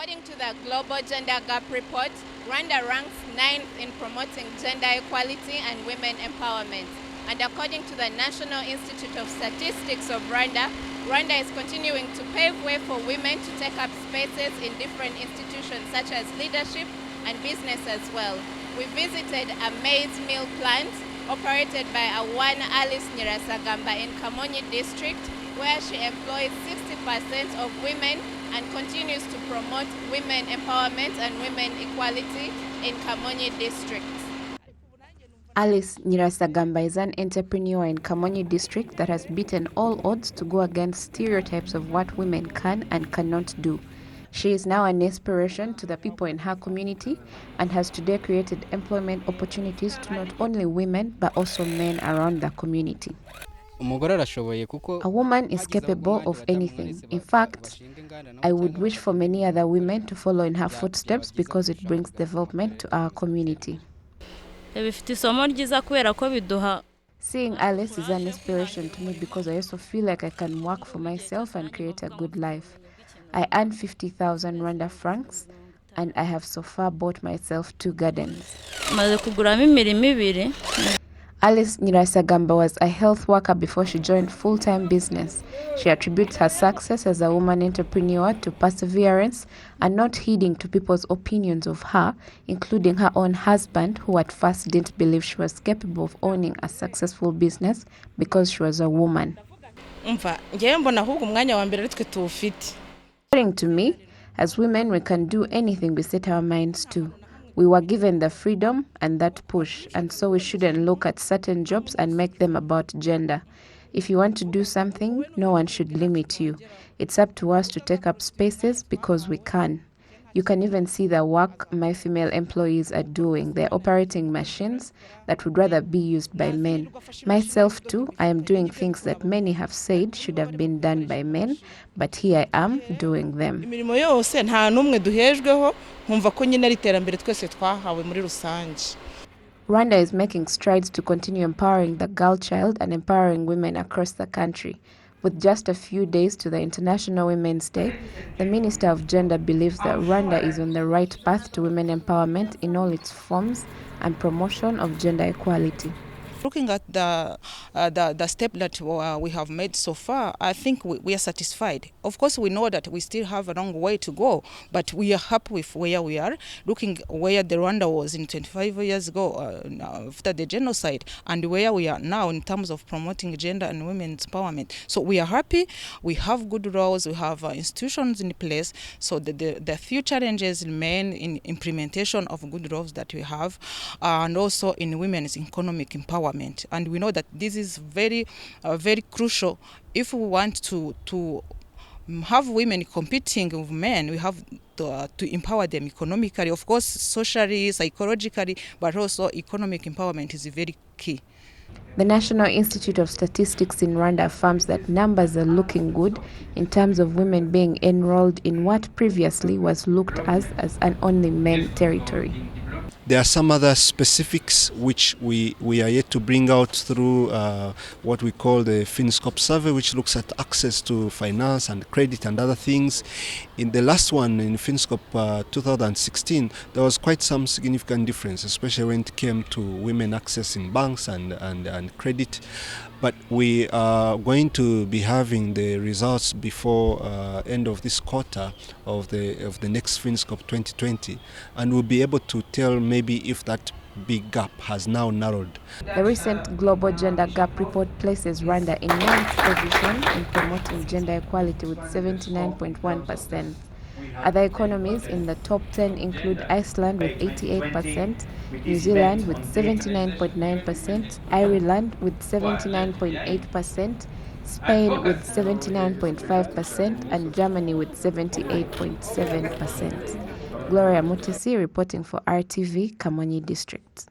According to the Global Gender Gap Report, Rwanda ranks 9th in promoting gender equality and women empowerment. And according to the National Institute of Statistics of Rwanda, Rwanda is continuing to pave way for women to take up spaces in different institutions such as leadership and business as well. We visited a maize mill plant operated by a one Alice Nyirasagamba in Kamonyi district, where she employs 60% of women and continues to promote women empowerment and women equality in Kamonyi district. Alice Nyirasagamba is an entrepreneur in Kamonyi district that has beaten all odds to go against stereotypes of what women can and cannot do. She is now an inspiration to the people in her community and has today created employment opportunities to not only women but also men around the community. A woman is capable of anything. In fact, I would wish for many other women to follow in her footsteps because it brings development to our community. Seeing Alice is an inspiration to me because I also feel like I can work for myself and create a good life. I earn 50,000 Rwanda francs and I have so far bought myself 2 gardens. Alice Nyirasagamba was a health worker before she joined full-time business. She attributes her success as a woman entrepreneur to perseverance and not heeding to people's opinions of her, including her own husband, who at first didn't believe she was capable of owning a successful business because she was a woman. According to me, as women, we can do anything we set our minds to. We were given the freedom and that push, and so we shouldn't look at certain jobs and make them about gender. If you want to do something, no one should limit you. It's up to us to take up spaces because we can. You can even see the work my female employees are doing. They're operating machines that would rather be used by men. Myself too, I am doing things that many have said should have been done by men, but here I am doing them. Rwanda is making strides to continue empowering the girl child and empowering women across the country. With just a few days to the International Women's Day, the Minister of Gender believes that Rwanda is on the right path to women empowerment in all its forms and promotion of gender equality. Looking at the step that we have made so far, I think we are satisfied. Of course, we know that we still have a long way to go, but we are happy with where we are. Looking where the Rwanda was in 25 years ago after the genocide, and where we are now in terms of promoting gender and women's empowerment. So we are happy. We have good roles. We have institutions in place. So the few challenges remain in implementation of good roles that we have, and also in women's economic empowerment. And we know that this is very crucial. If we want to have women competing with men, we have to empower them economically, of course, socially, psychologically, but also economic empowerment is very key. The National Institute of Statistics in Rwanda affirms that numbers are looking good in terms of women being enrolled in what previously was looked as an only men territory. There are some other specifics which we are yet to bring out through what we call the Finscope survey, which looks at access to finance and credit and other things. In the last one, in Finscope 2016, there was quite some significant difference, especially when it came to women accessing banks and credit. But we are going to be having the results before end of this quarter of the next Finscope 2020, and we'll be able to tell maybe if that big gap has now narrowed. The recent Global Gender Gap Report places Rwanda in 9th position in promoting gender equality with 79.1%. Other economies in the top 10 include Iceland with 88%, New Zealand with 79.9%, Ireland with 79.8%, Spain with 79.5%, and Germany with 78.7%. Gloria Mutesi reporting for RTV, Kamonyi District.